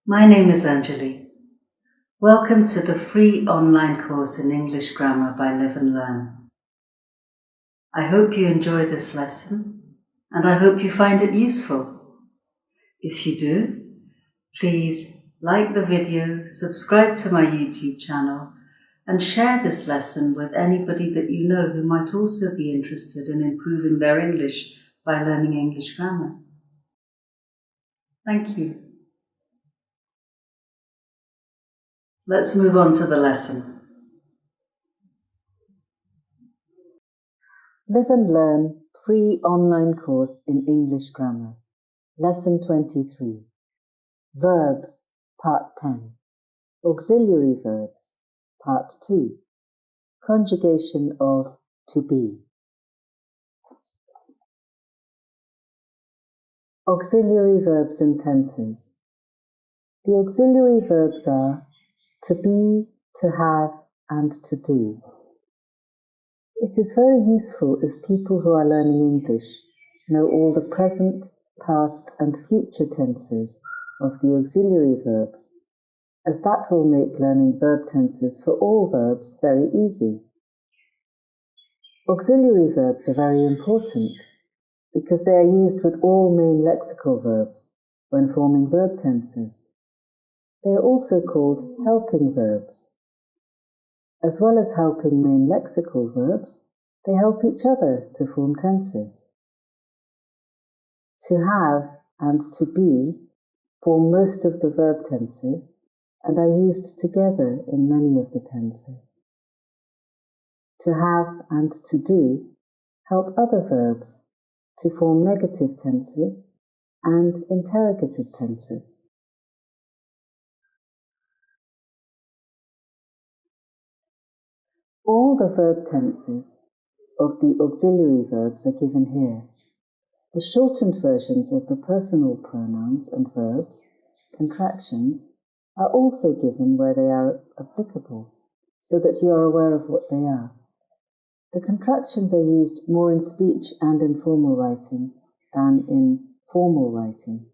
My name is Anjali. Welcome to the free online course in English Grammar by Live and Learn. I hope you enjoy this lesson and I hope you find it useful. If you do, please like the video, subscribe to my YouTube channel and share this lesson with anybody that you know who might also be interested in improving their English by learning English grammar. Thank you. Let's move on to the lesson. Live and Learn free online course in English grammar. Lesson 23. Verbs, Part 10. Auxiliary verbs, Part 2. Conjugation of to be. Auxiliary verbs and tenses. The auxiliary verbs are to be, to have, and to do. It is very useful if people who are learning English know all the present, past, and future tenses of the auxiliary verbs, as that will make learning verb tenses for all verbs very easy. Auxiliary verbs are very important because they are used with all main lexical verbs when forming verb tenses. They are also called helping verbs. As well as helping main lexical verbs, they help each other to form tenses. To have and to be form most of the verb tenses and are used together in many of the tenses. To have and to do help other verbs to form negative tenses and interrogative tenses. All the verb tenses of the auxiliary verbs are given here. The shortened versions of the personal pronouns and verbs, contractions, are also given where they are applicable, so that you are aware of what they are. The contractions are used more in speech and informal writing than in formal writing.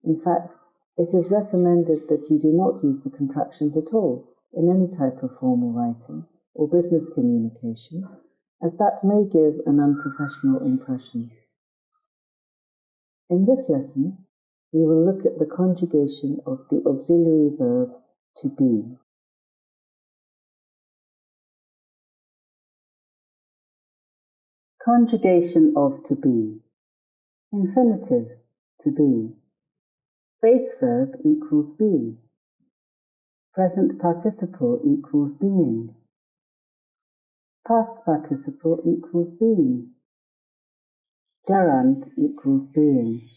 In fact, it is recommended that you do not use the contractions at all in any type of formal writing or business communication, as that may give an unprofessional impression. In this lesson, we will look at the conjugation of the auxiliary verb to be. Conjugation of to be. Infinitive, to be. Base verb equals be. Present participle equals being. Past participle equals being. Gerund equals being.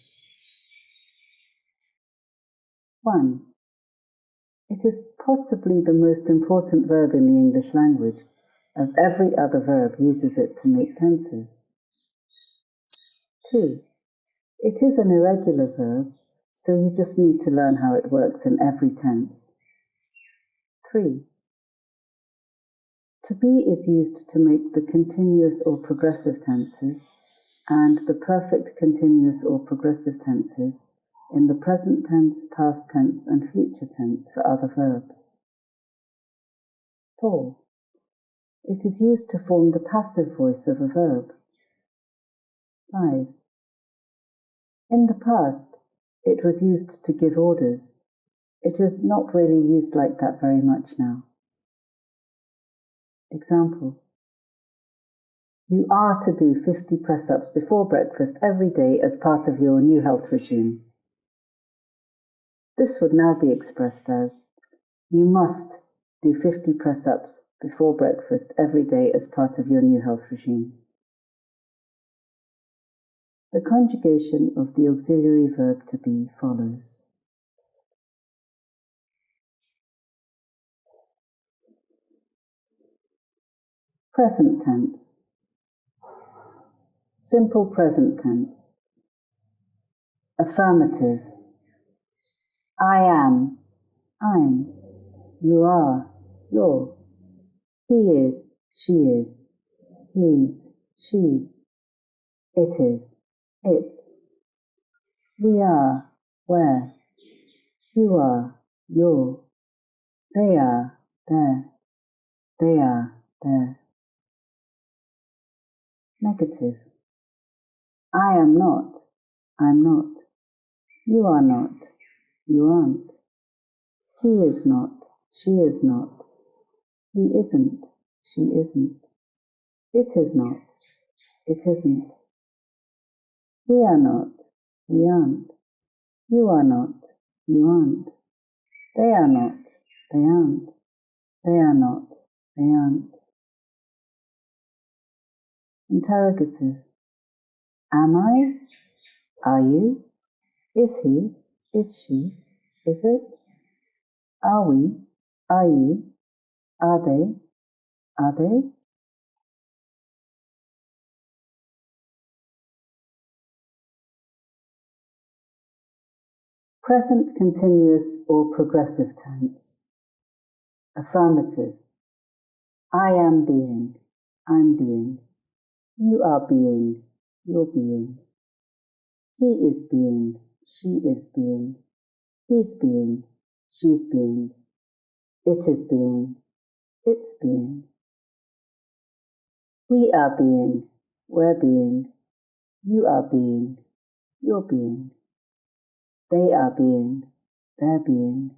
1. It is possibly the most important verb in the English language, as every other verb uses it to make tenses. 2. It is an irregular verb, so you just need to learn how it works in every tense. 3. To be is used to make the continuous or progressive tenses and the perfect continuous or progressive tenses in the present tense, past tense, and future tense for other verbs. 4. It is used to form the passive voice of a verb. 5. In the past, it was used to give orders. It is not really used like that very much now. Example: you are to do 50 press-ups before breakfast every day as part of your new health regime. This would now be expressed as, you must do 50 press-ups before breakfast every day as part of your new health regime. The conjugation of the auxiliary verb to be follows. Present tense. Simple present tense. Affirmative. I am, I'm. You are, you're. He is, she is. He's, she's. It is, it's. We are, we're. You are, you're. They are, there. They are, there. Negative. I am not, I'm not. You are not, you aren't. He is not, she is not. He isn't, she isn't. It is not, it isn't. We are not, we aren't. You are not, you aren't. They are not, they aren't. They are not, they aren't. Interrogative. Am I? Are you? Is he? Is she? Is it? Are we? Are you? Are they? Are they? Present continuous or progressive tense. Affirmative. I am being. I'm being. You are being. You're being. He is being. She is being. He's being. She's being. It is being. It's being. We are being. We're being. You are being. You're being. They are being. They're being.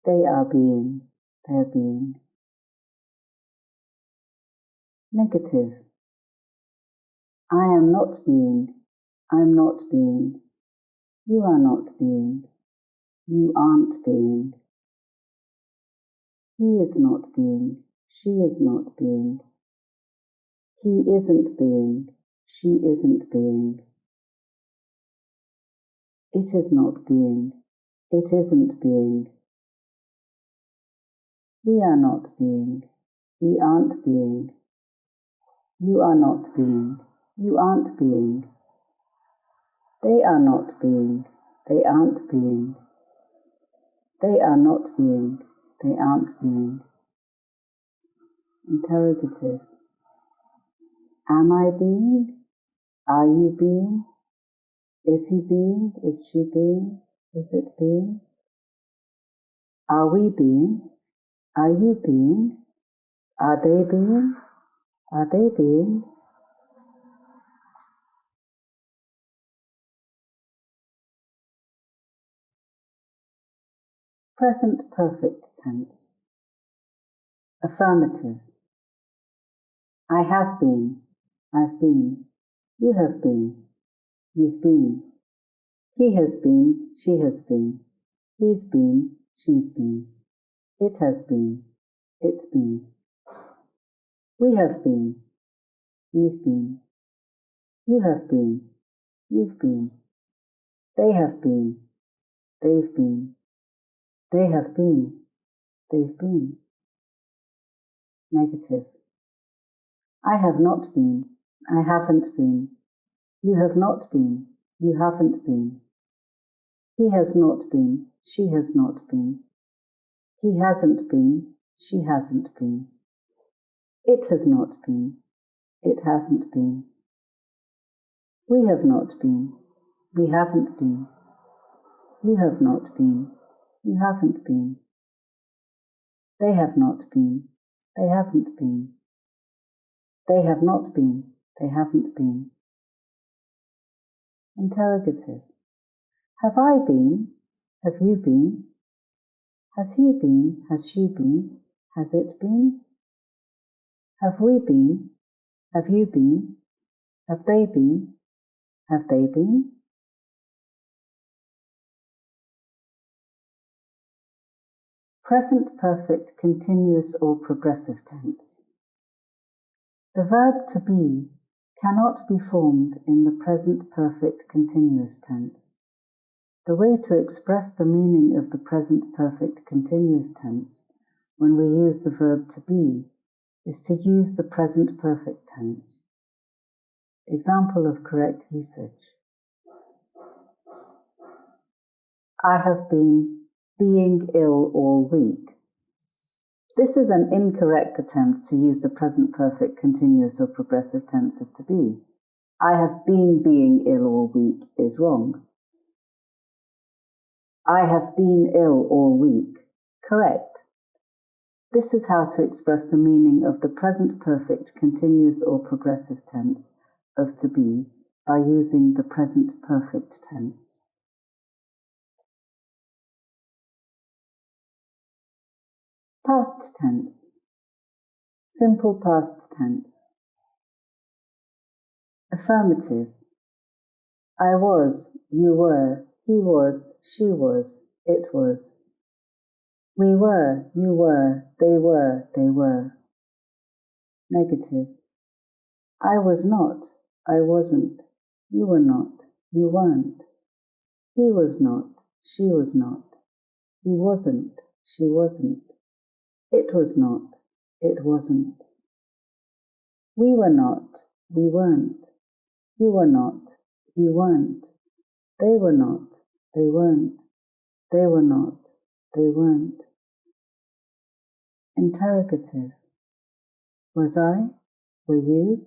They are being. They're being. Negative. I am not being. I'm not being. You are not being. You aren't being. He is not being. She is not being. He isn't being. She isn't being. It is not being. It isn't being. We are not being. We aren't being. You are not being. You aren't being. They are not being. They aren't being. They are not being. They aren't being. Interrogative. Am I being? Are you being? Is he being? Is she being? Is it being? Are we being? Are you being? Are they being? Are they being? Present perfect tense. Affirmative. I have been. I've been. You have been. You've been. He has been. She has been. He's been. She's been. It has been. It's been. We have been. We've been. You have been. You've been. They have been. They've been. They have been. They've been. Negative. I have not been. I haven't been. You have not been. You haven't been. He has not been. She has not been. He hasn't been. She hasn't been. It has not been. It hasn't been. We have not been. We haven't been. You have not been. You haven't been. They have not been. They haven't been. They have not been. They haven't been. Interrogative. Have I been? Have you been? Has he been? Has she been? Has it been? Have we been? Have you been? Have they been? Have they been? Present perfect continuous or progressive tense. The verb to be cannot be formed in the present perfect continuous tense. The way to express the meaning of the present perfect continuous tense when we use the verb to be is to use the present perfect tense. Example of correct usage. I have been being ill all week. This is an incorrect attempt to use the present perfect continuous or progressive tense of to be. I have been being ill all week is wrong. I have been ill all week. Correct. This is how to express the meaning of the present perfect continuous or progressive tense of to be by using the present perfect tense. Past tense. Simple past tense. Affirmative. I was, you were, he was, she was, it was. We were, you were, they were. Negative. I was not, I wasn't, you were not, you weren't. He was not, she was not, he wasn't, she wasn't. It was not, it wasn't. We were not, we weren't. You were not, you weren't. They were not, they weren't. They were not, they weren't. Interrogative. Was I? Were you?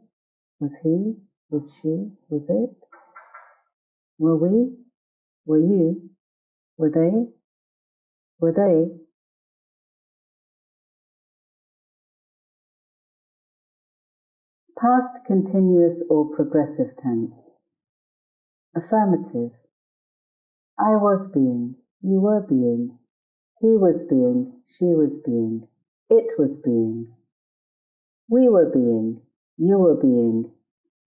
Was he? Was she? Was it? Were we? Were you? Were they? Were they? Past continuous or progressive tense. Affirmative. I was being, you were being, he was being, she was being, it was being. We were being, you were being,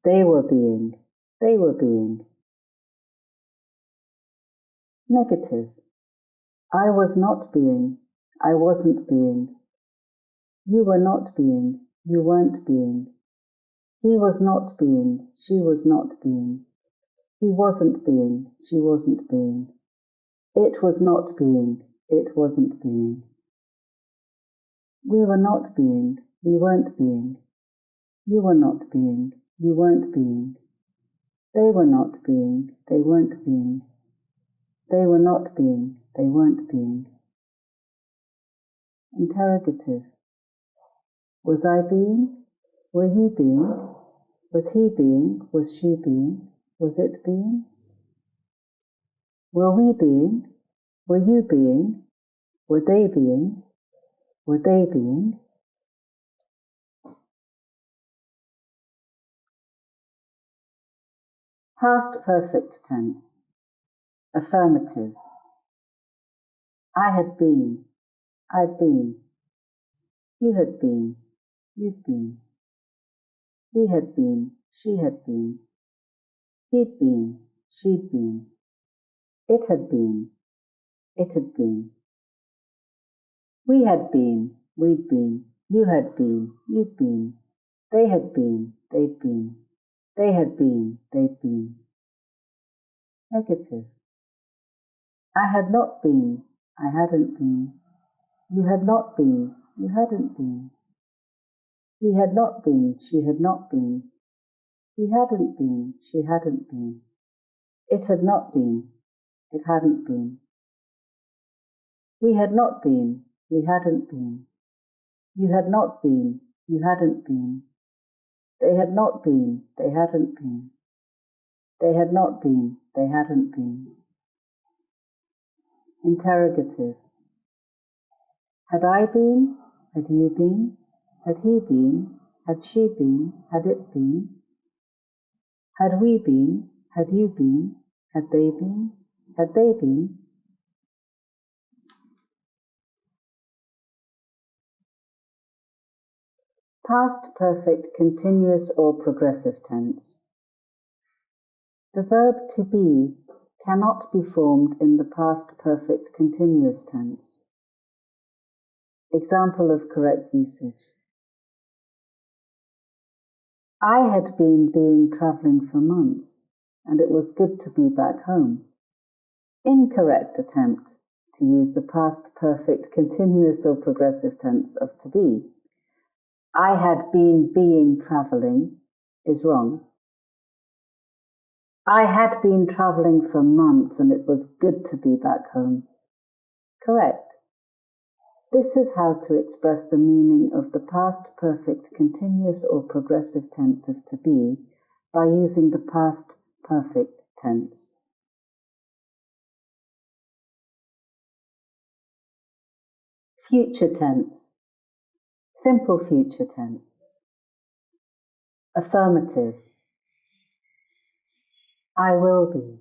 they were being, they were being. Negative. I was not being, I wasn't being. You were not being, you weren't being. He was not being, she was not being. He wasn't being, she wasn't being. It was not being, it wasn't being. We were not being, we weren't being. You were not being, you weren't being. They were not being, they weren't being. They were not being, they weren't being. Interrogative. Was I being? Were you being? Was he being? Was she being? Was it being? Were we being? Were you being? Were they being? Were they being? Past perfect tense. Affirmative. I had been. I'd been. You had been. You'd been. He had been. She had been. He'd been. She'd been. It had been. It had been. We had been. We'd been. You had been. You'd been. They had been. They'd been. They had been. They'd been. Negative. I had not been. I hadn't been. You had not been. You hadn't been. He had not been. She had not been. He hadn't been. She hadn't been. It had not been. It hadn't been. We had not been. We hadn't been. You had not been. You hadn't been. They had not been. They hadn't been. They had not been. They hadn't been. Interrogative. Had I been? Had you been? Had he been? Had she been? Had it been? Had we been? Had you been? Had they been? Had they been? Past perfect continuous or progressive tense. The verb to be cannot be formed in the past perfect continuous tense. Example of correct usage. I had been travelling for months, and it was good to be back home. Incorrect attempt to use the past perfect continuous or progressive tense of to be. I had been travelling is wrong. I had been travelling for months and it was good to be back home. Correct. This is how to express the meaning of the past perfect continuous or progressive tense of to be by using the past perfect tense. Future tense. Simple future tense. Affirmative. I will be.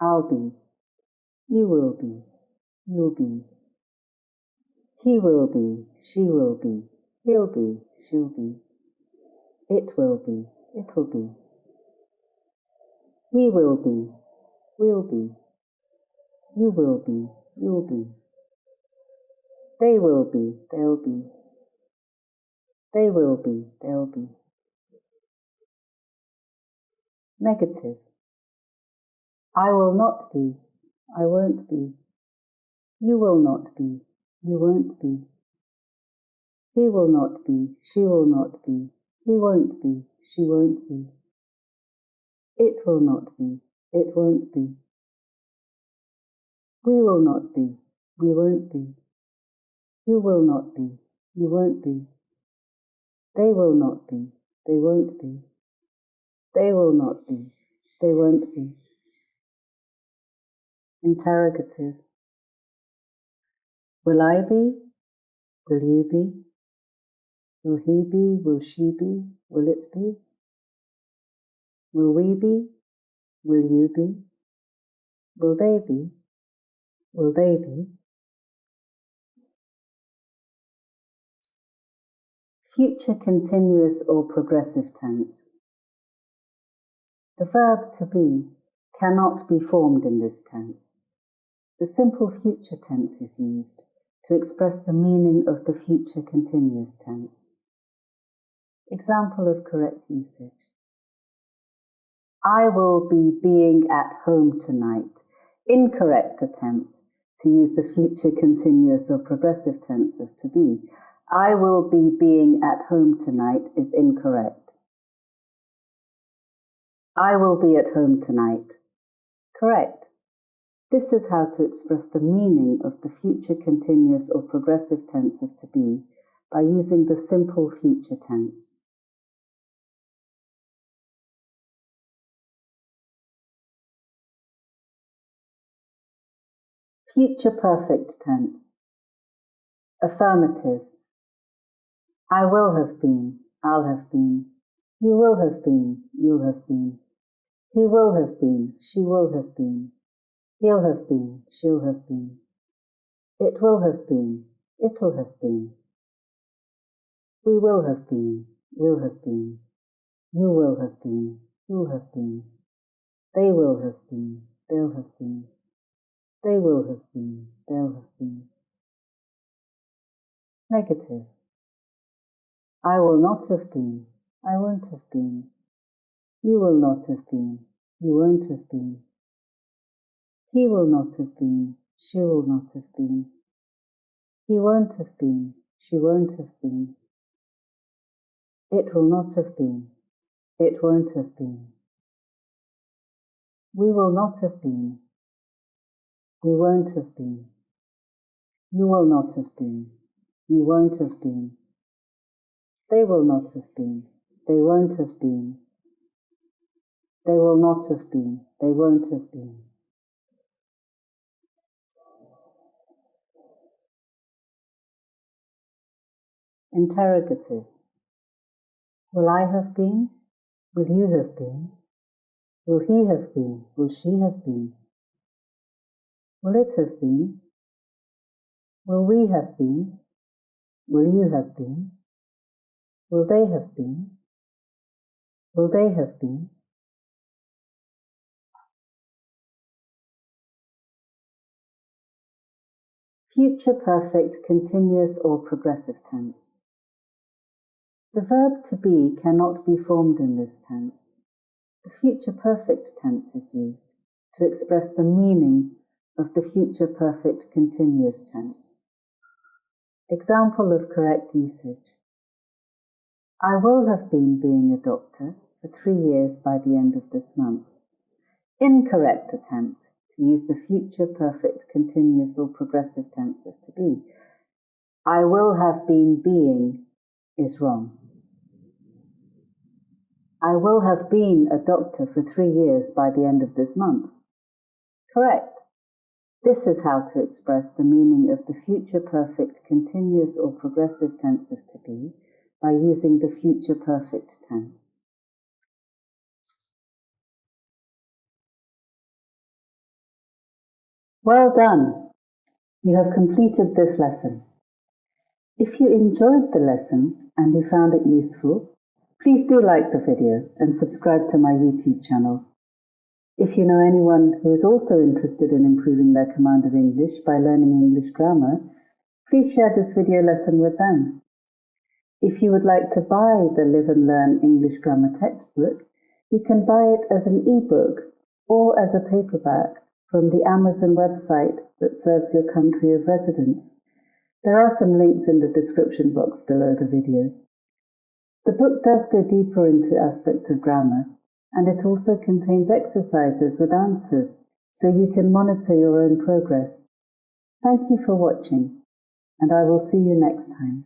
I'll be. You will be. You'll be. He will be. She will be. He'll be. She'll be. It will be. It'll be. We will be. We'll be. You will be. You'll be. They will be. They'll be. They will be. They'll be. Negative. I will not be. I won't be. You will not be. You won't be. He will not be. She will not be. He won't be. She won't be. It will not be. It won't be. We will not be. We won't be. You will not be. You won't be. They will not be. They won't be. They will not be. They won't be. Interrogative. Will I be? Will you be? Will he be? Will she be? Will it be? Will we be? Will you be? Will they be? Will they be? Future continuous or progressive tense. The verb to be cannot be formed in this tense. The simple future tense is used to express the meaning of the future continuous tense. Example of correct usage. I will be being at home tonight. Incorrect attempt to use the future continuous or progressive tense of to be. I will be being at home tonight is incorrect. I will be at home tonight. Correct. This is how to express the meaning of the future continuous or progressive tense of to be by using the simple future tense. Future perfect tense. Affirmative. I will have been. I'll have been. You will have been. You'll have been. He will have been. She will have been. He'll have been. She'll have been. It will have been. It'll have been. We will have been. We'll have been. You will have been. You'll have been. They will have been. They'll have been. They will have been. They'll have been. Negative. I will not have been. I won't have been. You will not have been. You won't have been. He will not have been. She will not have been. He won't have been. She won't have been. It will not have been. It won't have been. We will not have been. We won't have been. You will not have been. You won't have been. They will not have been. They won't have been. They will not have been. They won't have been. Interrogative. Will I have been? Will you have been? Will he have been? Will she have been? Will it have been? Will we have been? Will you have been? Will they have been? Will they have been? Future perfect continuous or progressive tense. The verb to be cannot be formed in this tense. The future perfect tense is used to express the meaning of the future perfect continuous tense. Example of correct usage. I will have been being a doctor for 3 years by the end of this month. Incorrect attempt to use the future perfect continuous or progressive tense of to be. I will have been being is wrong. I will have been a doctor for 3 years by the end of this month. Correct. This is how to express the meaning of the future perfect continuous or progressive tense of to be by using the future perfect tense. Well done! You have completed this lesson. If you enjoyed the lesson and you found it useful, please do like the video and subscribe to my YouTube channel. If you know anyone who is also interested in improving their command of English by learning English grammar, please share this video lesson with them. If you would like to buy the Live and Learn English Grammar textbook, you can buy it as an ebook or as a paperback from the Amazon website that serves your country of residence. There are some links in the description box below the video. The book does go deeper into aspects of grammar, and it also contains exercises with answers so you can monitor your own progress. Thank you for watching, and I will see you next time.